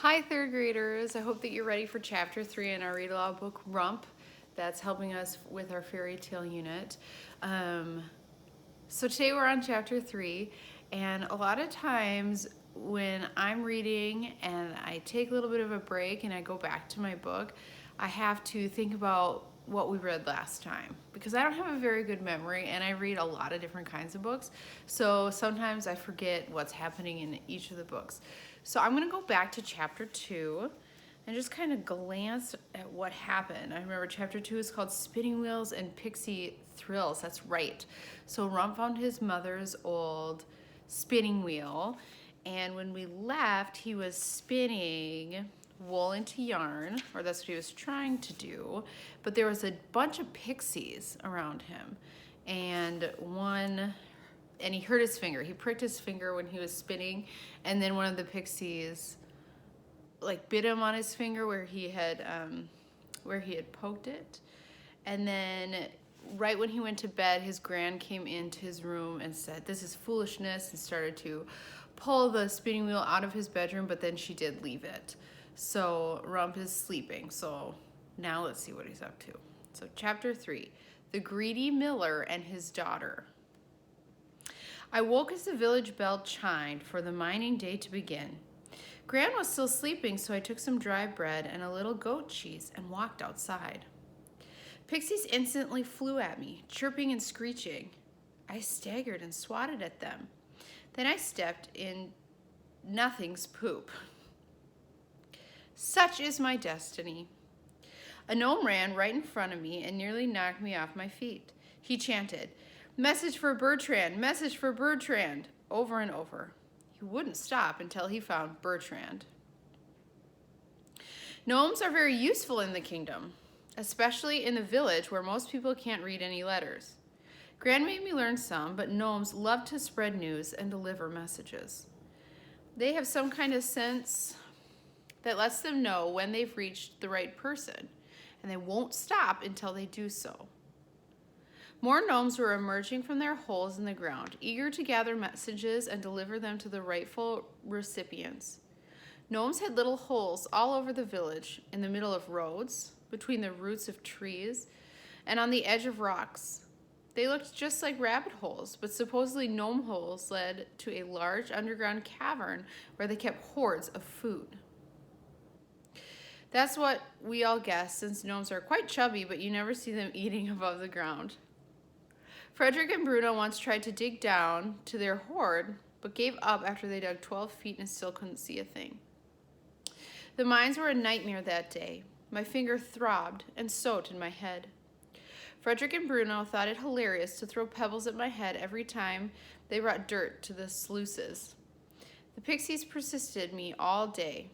Hi, third graders. I hope that you're ready for chapter 3 in our read aloud book, Rump. That's helping us with our fairy tale unit. So today we're on chapter 3, and a lot of times when I'm reading and I take a little bit of a break and I go back to my book, I have to think about what we read last time because I don't have a very good memory and I read a lot of different kinds of books, so sometimes I forget what's happening in each of the books. So I'm going to go back to chapter 2 and just kind of glance at what happened. I remember chapter 2 is called Spinning Wheels and Pixie Thrills. That's right. So Rump found his mother's old spinning wheel, and when we left, he was spinning wool into yarn, or that's what he was trying to do, but there was a bunch of pixies around him, and he hurt his finger. He pricked his finger when he was spinning, and then one of the pixies bit him on his finger where he had poked it. And then right when he went to bed, his gran came into his room and said, "This is foolishness," and started to pull the spinning wheel out of his bedroom, but then she did leave it. So Rump is sleeping. So now let's see what he's up to. So chapter 3, The Greedy Miller and His Daughter. I woke as the village bell chimed for the mining day to begin. Gran was still sleeping, so I took some dry bread and a little goat cheese and walked outside. Pixies instantly flew at me, chirping and screeching. I staggered and swatted at them. Then I stepped in nothing's poop. Such is my destiny. A gnome ran right in front of me and nearly knocked me off my feet. He chanted, "Message for Bertrand, message for Bertrand," over and over. He wouldn't stop until he found Bertrand. Gnomes are very useful in the kingdom, especially in the village where most people can't read any letters. Gran made me learn some, but gnomes love to spread news and deliver messages. They have some kind of sense that lets them know when they've reached the right person, and they won't stop until they do so. More gnomes were emerging from their holes in the ground, eager to gather messages and deliver them to the rightful recipients. Gnomes had little holes all over the village, in the middle of roads, between the roots of trees, and on the edge of rocks. They looked just like rabbit holes, but supposedly gnome holes led to a large underground cavern where they kept hoards of food. That's what we all guess, since gnomes are quite chubby, but you never see them eating above the ground. Frederick and Bruno once tried to dig down to their hoard, but gave up after they dug 12 feet and still couldn't see a thing. The mines were a nightmare that day. My finger throbbed, and so did my head. Frederick and Bruno thought it hilarious to throw pebbles at my head every time they brought dirt to the sluices. The pixies pestered me all day.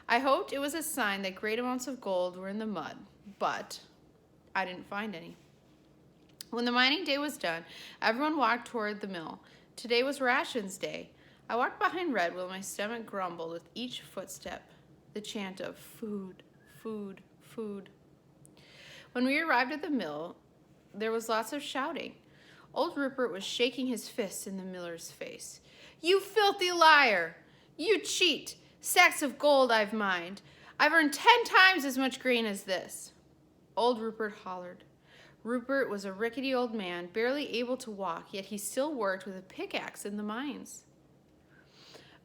I hoped it was a sign that great amounts of gold were in the mud, but I didn't find any. When the mining day was done, everyone walked toward the mill. Today was rations day. I walked behind Red while my stomach grumbled with each footstep, the chant of food, food, food. When we arrived at the mill, there was lots of shouting. Old Rupert was shaking his fist in the miller's face. "You filthy liar! You cheat! Sacks of gold I've mined. I've earned 10 times as much grain as this." Old Rupert hollered. Rupert was a rickety old man, barely able to walk, yet he still worked with a pickaxe in the mines.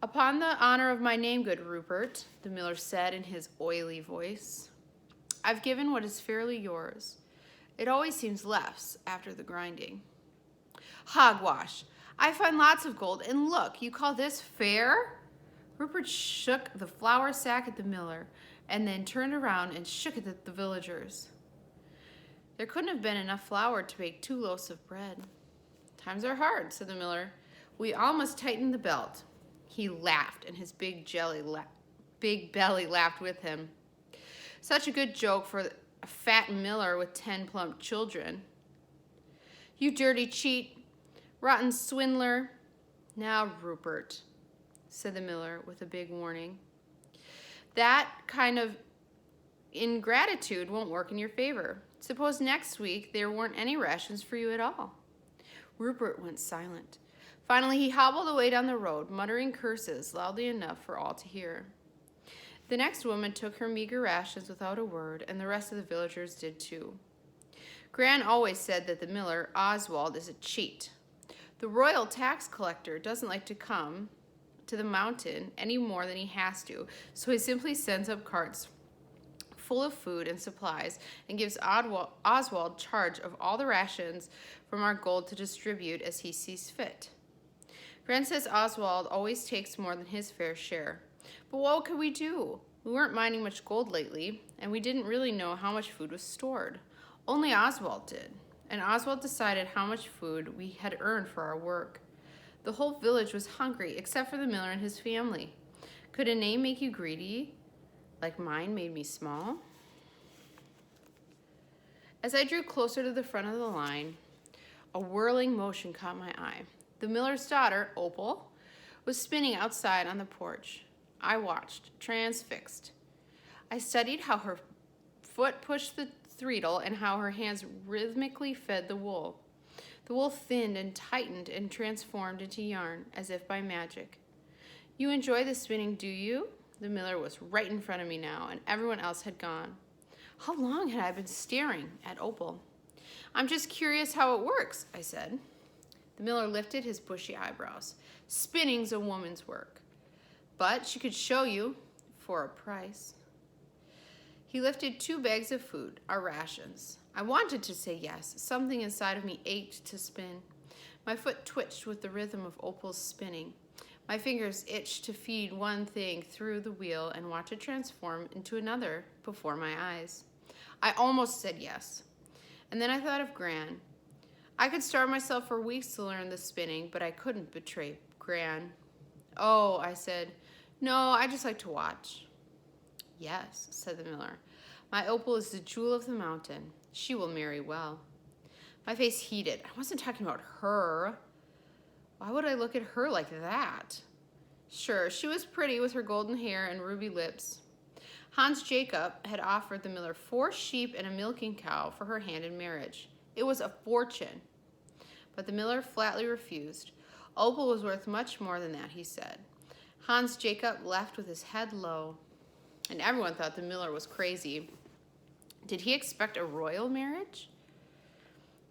"Upon the honor of my name, good Rupert," the miller said in his oily voice, "I've given what is fairly yours. It always seems less after the grinding." "Hogwash! I find lots of gold, and look, you call this fair?" Rupert shook the flour sack at the miller, and then turned around and shook it at the villagers. There couldn't have been enough flour to bake 2 loaves of bread. "Times are hard," said the miller. "We all must tighten the belt." He laughed, and his big belly laughed with him. Such a good joke for a fat miller with 10 plump children. "You dirty cheat, rotten swindler." "Now, Rupert," said the miller with a big warning, "that kind of ingratitude won't work in your favor. Suppose next week there weren't any rations for you at all." Rupert went silent. Finally, he hobbled away down the road, muttering curses loudly enough for all to hear. The next woman took her meager rations without a word, and the rest of the villagers did too. Gran always said that the miller, Oswald, is a cheat. The royal tax collector doesn't like to come to the mountain any more than he has to, so he simply sends up carts full of food and supplies and gives Oswald charge of all the rations from our gold to distribute as he sees fit. Gran says Oswald always takes more than his fair share. But what could we do? We weren't mining much gold lately, and we didn't really know how much food was stored. Only Oswald did, and Oswald decided how much food we had earned for our work. The whole village was hungry, except for the miller and his family. Could a name make you greedy, like mine made me small? As I drew closer to the front of the line, a whirling motion caught my eye. The miller's daughter, Opal, was spinning outside on the porch. I watched, transfixed. I studied how her foot pushed the threadle and how her hands rhythmically fed the wool. The wool thinned and tightened and transformed into yarn, as if by magic. You enjoy the spinning, do you? The miller was right in front of me now, and everyone else had gone. How long had I been staring at Opal? I'm just curious how it works, I said. The miller lifted his bushy eyebrows. Spinning's a woman's work. But she could show you for a price. He lifted 2 bags of food, our rations. I wanted to say yes. Something inside of me ached to spin. My foot twitched with the rhythm of Opal's spinning. My fingers itched to feed one thing through the wheel and watch it transform into another before my eyes. I almost said yes. And then I thought of Gran. I could starve myself for weeks to learn the spinning, but I couldn't betray Gran. Oh, I said, no, I just like to watch. Yes, said the miller. My Opal is the jewel of the mountain. She will marry well. My face heated. I wasn't talking about her. Why would I look at her like that? Sure, she was pretty with her golden hair and ruby lips. Hans Jacob had offered the miller 4 sheep and a milking cow for her hand in marriage. It was a fortune. But the miller flatly refused. Opal was worth much more than that, he said. Hans Jacob left with his head low, and everyone thought the miller was crazy. Did he expect a royal marriage?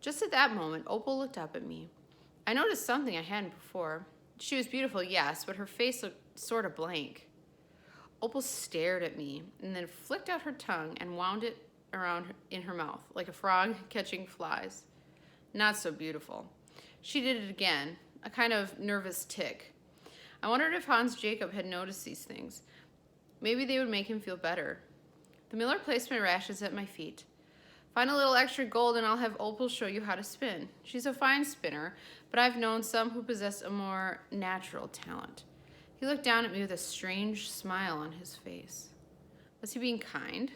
Just at that moment, Opal looked up at me. I noticed something I hadn't before. She was beautiful, yes, but her face looked sort of blank. Opal stared at me and then flicked out her tongue and wound it around in her mouth like a frog catching flies. Not so beautiful. She did it again, a kind of nervous tick. I wondered if Hans Jacob had noticed these things. Maybe they would make him feel better. The miller placed my rations at my feet. Find a little extra gold and I'll have Opal show you how to spin. She's a fine spinner, but I've known some who possess a more natural talent. He looked down at me with a strange smile on his face. Was he being kind?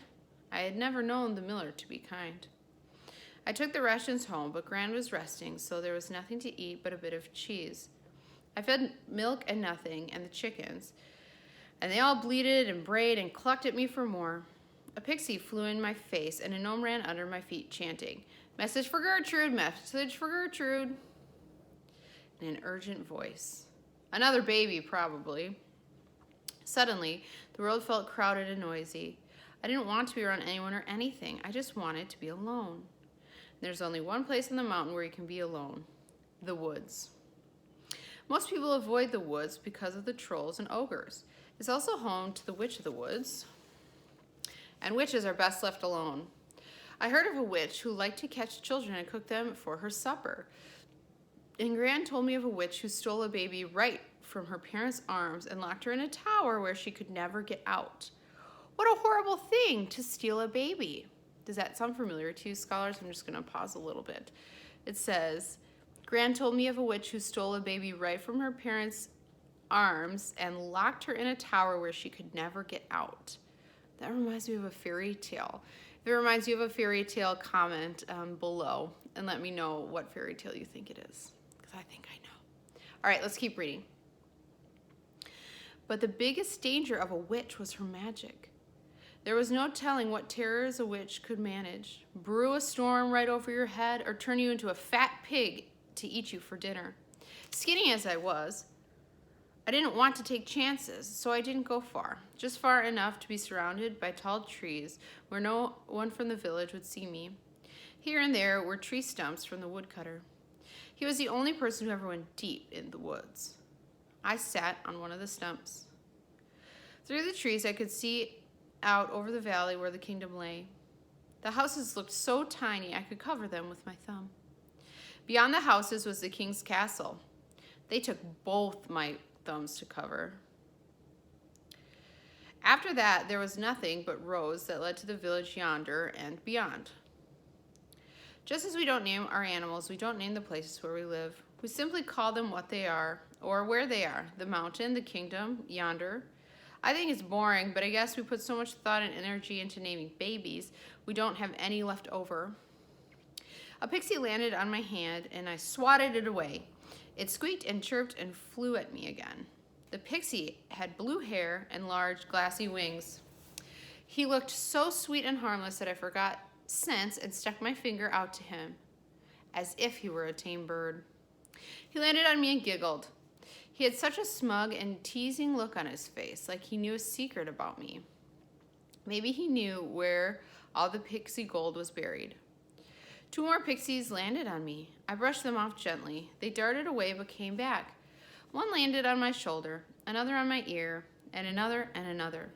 I had never known the miller to be kind. I took the rations home, but Gran was resting, so there was nothing to eat but a bit of cheese. I fed Milk and Nothing and the chickens, and they all bleated and brayed and clucked at me for more. A pixie flew in my face, and a gnome ran under my feet, chanting, "Message for Gertrude, message for Gertrude," in an urgent voice. Another baby, probably. Suddenly, the world felt crowded and noisy. I didn't want to be around anyone or anything. I just wanted to be alone. There's only one place on the mountain where you can be alone: the woods. Most people avoid the woods because of the trolls and ogres. It's also home to the Witch of the Woods, and witches are best left alone. I heard of a witch who liked to catch children and cook them for her supper. And Gran told me of a witch who stole a baby right from her parents' arms and locked her in a tower where she could never get out. What a horrible thing to steal a baby. Does that sound familiar to you, scholars? I'm just going to pause a little bit. It says, Gran told me of a witch who stole a baby right from her parents' arms and locked her in a tower where she could never get out. That reminds me of a fairy tale. If it reminds you of a fairy tale, comment below and let me know what fairy tale you think it is, because I think I know. All right, let's keep reading. But the biggest danger of a witch was her magic. There was no telling what terrors a witch could manage. Brew a storm right over your head or turn you into a fat pig to eat you for dinner. Skinny as I was, I didn't want to take chances, so I didn't go far, just far enough to be surrounded by tall trees where no one from the village would see me. Here and there were tree stumps from the woodcutter. He was the only person who ever went deep in the woods. I sat on one of the stumps. Through the trees, I could see out over the valley where the kingdom lay. The houses looked so tiny I could cover them with my thumb. Beyond the houses was the king's castle. They took both my thumbs to cover. After that, there was nothing but roads that led to the village yonder and beyond. Just as we don't name our animals, we don't name the places where we live. We simply call them what they are, or where they are, the mountain, the kingdom, yonder. I think it's boring, but I guess we put so much thought and energy into naming babies, we don't have any left over. A pixie landed on my hand, and I swatted it away. It squeaked and chirped and flew at me again. The pixie had blue hair and large, glassy wings. He looked so sweet and harmless that I forgot sense and stuck my finger out to him, as if he were a tame bird. He landed on me and giggled. He had such a smug and teasing look on his face, like he knew a secret about me. Maybe he knew where all the pixie gold was buried. 2 more pixies landed on me. I brushed them off gently. They darted away but came back. One landed on my shoulder, another on my ear, and another and another.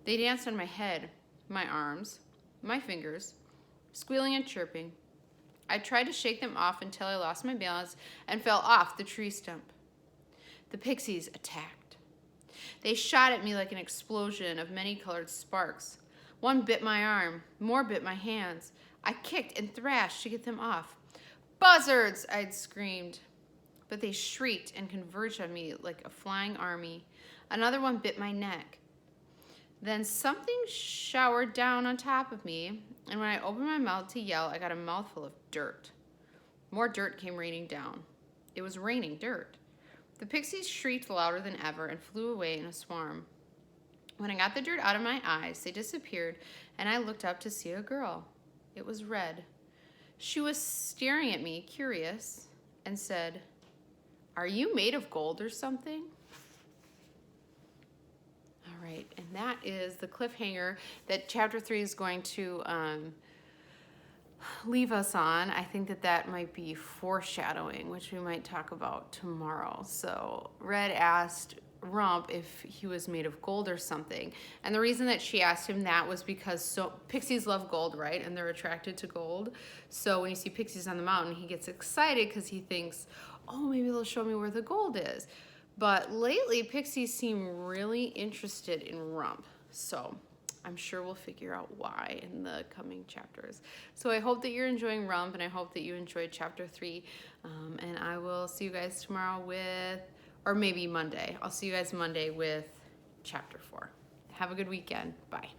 They danced on my head, my arms, my fingers, squealing and chirping. I tried to shake them off until I lost my balance and fell off the tree stump. The pixies attacked. They shot at me like an explosion of many-colored sparks. One bit my arm, more bit my hands. I kicked and thrashed to get them off. Buzzards, I'd screamed. But they shrieked and converged on me like a flying army. Another one bit my neck. Then something showered down on top of me, and when I opened my mouth to yell, I got a mouthful of dirt. More dirt came raining down. It was raining dirt. The pixies shrieked louder than ever and flew away in a swarm. When I got the dirt out of my eyes, they disappeared, and I looked up to see a girl. It was Red. She was staring at me, curious, and said, "Are you made of gold or something?" All right, and that is the cliffhanger that chapter 3 is going to leave us on. I think that might be foreshadowing, which we might talk about tomorrow. So Red asked Rump if he was made of gold or something. And the reason that she asked him that was because pixies love gold, right? And they're attracted to gold. So when you see pixies on the mountain, he gets excited because he thinks, oh, maybe they'll show me where the gold is. But lately, pixies seem really interested in Rump. So I'm sure we'll figure out why in the coming chapters. So I hope that you're enjoying Rump, and I hope that you enjoyed chapter 3. And I will see you guys tomorrow or maybe Monday. I'll see you guys Monday with chapter 4. Have a good weekend. Bye.